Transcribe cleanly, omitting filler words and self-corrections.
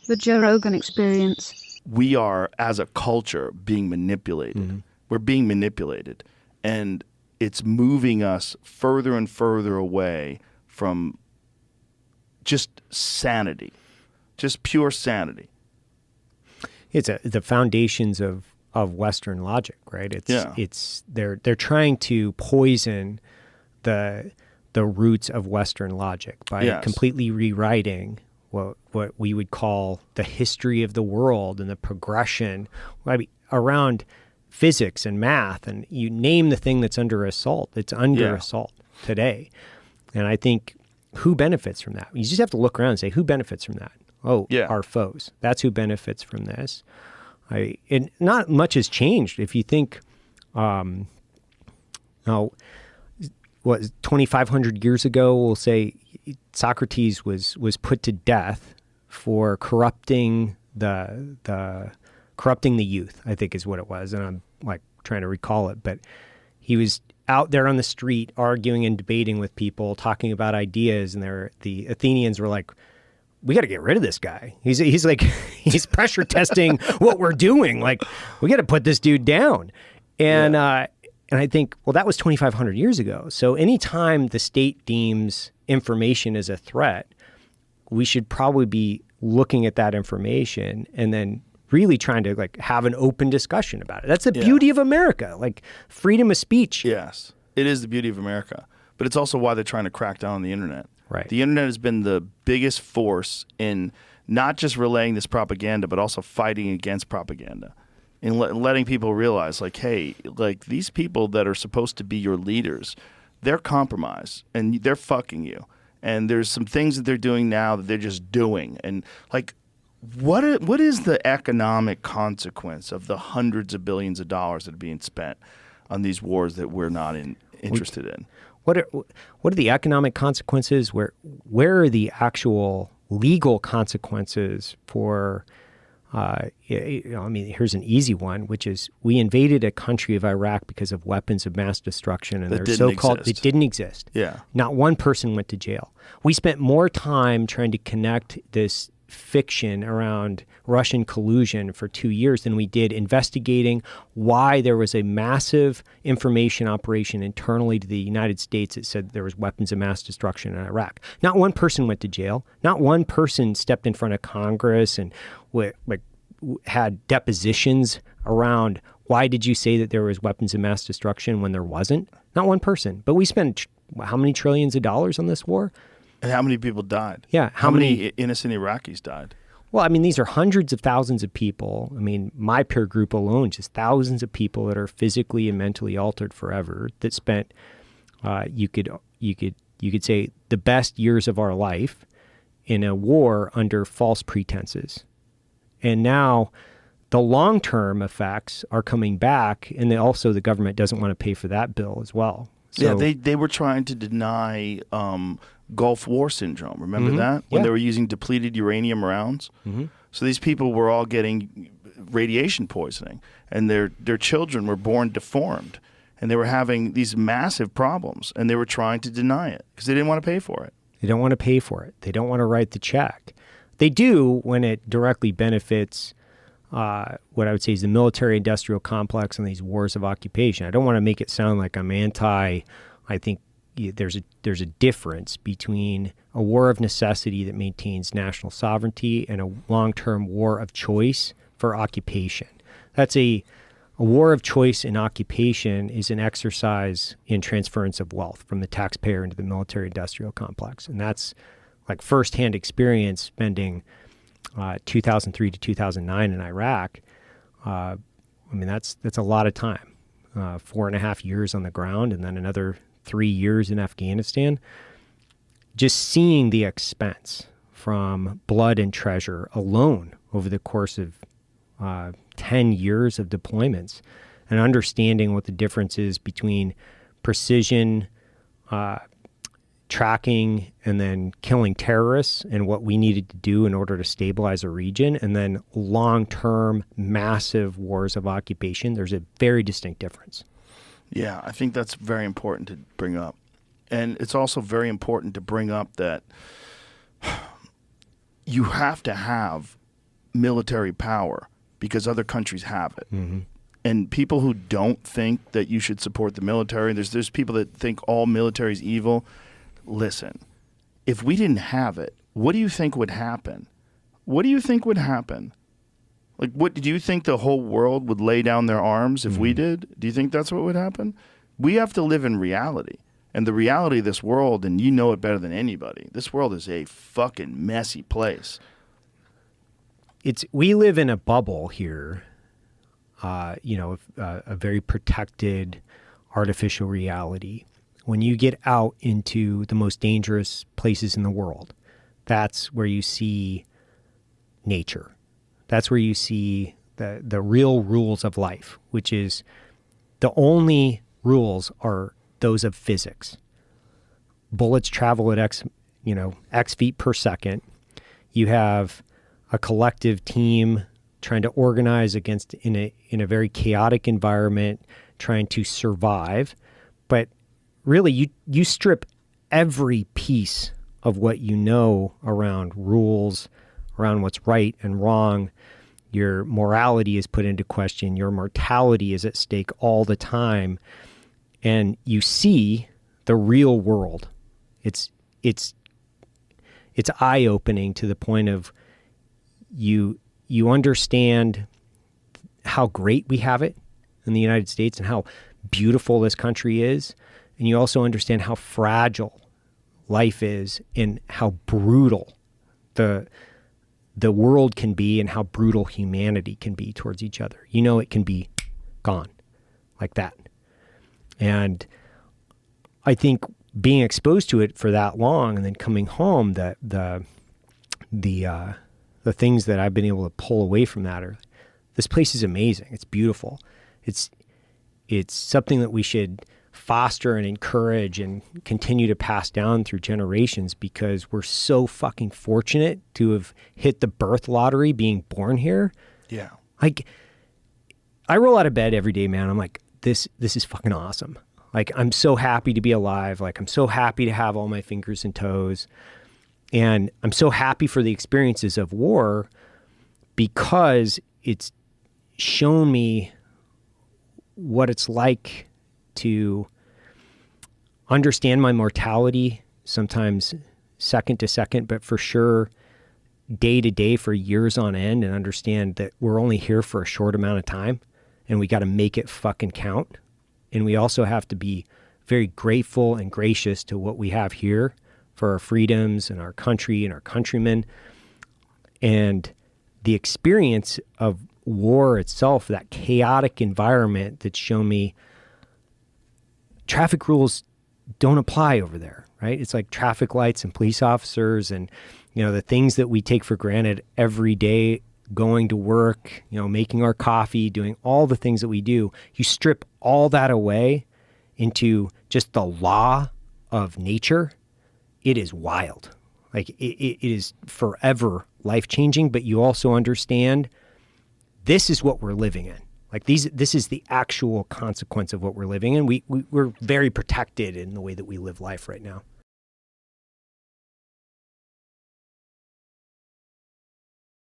The Jogan Experience. We are, as a culture, being manipulated. Mm-hmm. We're being manipulated. And it's moving us further and further away from just sanity, just pure sanity. It's the foundations of Western logic, right? They're trying to poison the roots of Western logic by completely rewriting what we would call the history of the world and the progression around physics and math, and you name the thing that's under assault. It's under assault today. And I think who benefits from that? You just have to look around and say, who benefits from that? Our foes. That's who benefits from this. And not much has changed. If you think, 2,500 years ago, we'll say Socrates was put to death for corrupting the youth, I think is what it was. And I'm like trying to recall it, but he was out there on the street arguing and debating with people, talking about ideas. And the Athenians were like, we got to get rid of this guy. He's like, he's pressure testing what we're doing. Like, we got to put this dude down. And I think, well, that was 2,500 years ago. So anytime the state deems information as a threat, we should probably be looking at that information and then really trying to have an open discussion about it. That's the beauty of America, freedom of speech. Yes, it is the beauty of America. But it's also why they're trying to crack down on the internet. Right. The internet has been the biggest force in not just relaying this propaganda, but also fighting against propaganda and letting people realize, hey, these people that are supposed to be your leaders, they're compromised and they're fucking you. And there's some things that they're doing now that they're just doing. And what is the economic consequence of the hundreds of billions of dollars that are being spent on these wars that we're not interested in? What are the economic consequences? Where are the actual legal consequences for? Here's an easy one, which is we invaded a country of Iraq because of weapons of mass destruction, and they're so-called. It didn't exist. Yeah, not one person went to jail. We spent more time trying to connect this fiction around Russian collusion for 2 years than we did investigating why there was a massive information operation internally to the United States that said there was weapons of mass destruction in Iraq. Not one person went to jail. Not one person stepped in front of Congress and had depositions around why did you say that there was weapons of mass destruction when there wasn't? Not one person. But we spent how many trillions of dollars on this war? And how many people died? Yeah. How many innocent Iraqis died? Well, these are hundreds of thousands of people. My peer group alone, just thousands of people that are physically and mentally altered forever that spent, you could say, the best years of our life in a war under false pretenses. And now the long-term effects are coming back, and also the government doesn't want to pay for that bill as well. So, they were trying to deny Gulf War syndrome. Remember that? When they were using depleted uranium rounds? Mm-hmm. So these people were all getting radiation poisoning, and their children were born deformed, and they were having these massive problems, and they were trying to deny it because they didn't want to pay for it. They don't want to pay for it. They don't want to write the check. They do when it directly benefits what I would say is the military-industrial complex and these wars of occupation. I don't want to make it sound like I'm anti. I think there's a difference between a war of necessity that maintains national sovereignty and a long-term war of choice for occupation. That's a war of choice in occupation is an exercise in transference of wealth from the taxpayer into the military-industrial complex, and that's firsthand experience spending 2003 to 2009 in Iraq. That's a lot of time. 4.5 years on the ground, and then another 3 years in Afghanistan. Just seeing the expense from blood and treasure alone over the course of 10 years of deployments, and understanding what the difference is between precision tracking and then killing terrorists and what we needed to do in order to stabilize a region, and then long-term massive wars of occupation. There's a very distinct difference. Yeah, I think that's very important to bring up. And it's also very important to bring up that you have to have military power because other countries have it. Mm-hmm. And people who don't think that you should support the military, there's people that think all military is evil. Listen, if we didn't have it, what do you think would happen? What do you think would happen? Like, what do you think the whole world would lay down their arms if we did? Do you think that's what would happen? We have to live in reality. And the reality of this world, and you know it better than anybody, this world is a fucking messy place. We live in a bubble here, a very protected artificial reality. When you get out into the most dangerous places in the world, that's where you see nature. That's where you see the real rules of life, which is the only rules are those of physics. Bullets travel at X feet per second. You have a collective team trying to organize in a very chaotic environment, trying to survive. But really, you strip every piece of what you know around rules, around what's right and wrong. Your morality is put into question. Your mortality is at stake all the time. And you see the real world. It's eye-opening to the point of you understand how great we have it in the United States and how beautiful this country is. And you also understand how fragile life is and how brutal the world can be and how brutal humanity can be towards each other. You know, it can be gone like that. And I think being exposed to it for that long and then coming home, the things that I've been able to pull away from that are, this place is amazing. It's beautiful. It's something that we should foster and encourage and continue to pass down through generations, because we're so fucking fortunate to have hit the birth lottery being born here. Yeah. Like, I roll out of bed every day, man. I'm like, this is fucking awesome. Like, I'm so happy to be alive. Like, I'm so happy to have all my fingers and toes. And I'm so happy for the experiences of war, because it's shown me what it's like to understand my mortality, sometimes second to second, but for sure day to day for years on end, and understand that we're only here for a short amount of time and we got to make it fucking count. And we also have to be very grateful and gracious to what we have here for our freedoms and our country and our countrymen. And the experience of war itself, that chaotic environment that's shown me traffic rules don't apply over there, right? It's like traffic lights and police officers and, the things that we take for granted every day, going to work, making our coffee, doing all the things that we do. You strip all that away into just the law of nature. It is wild. Like, it is forever life-changing, but you also understand this is what we're living in. Like, this is the actual consequence of what we're living in. We're very protected in the way that we live life right now.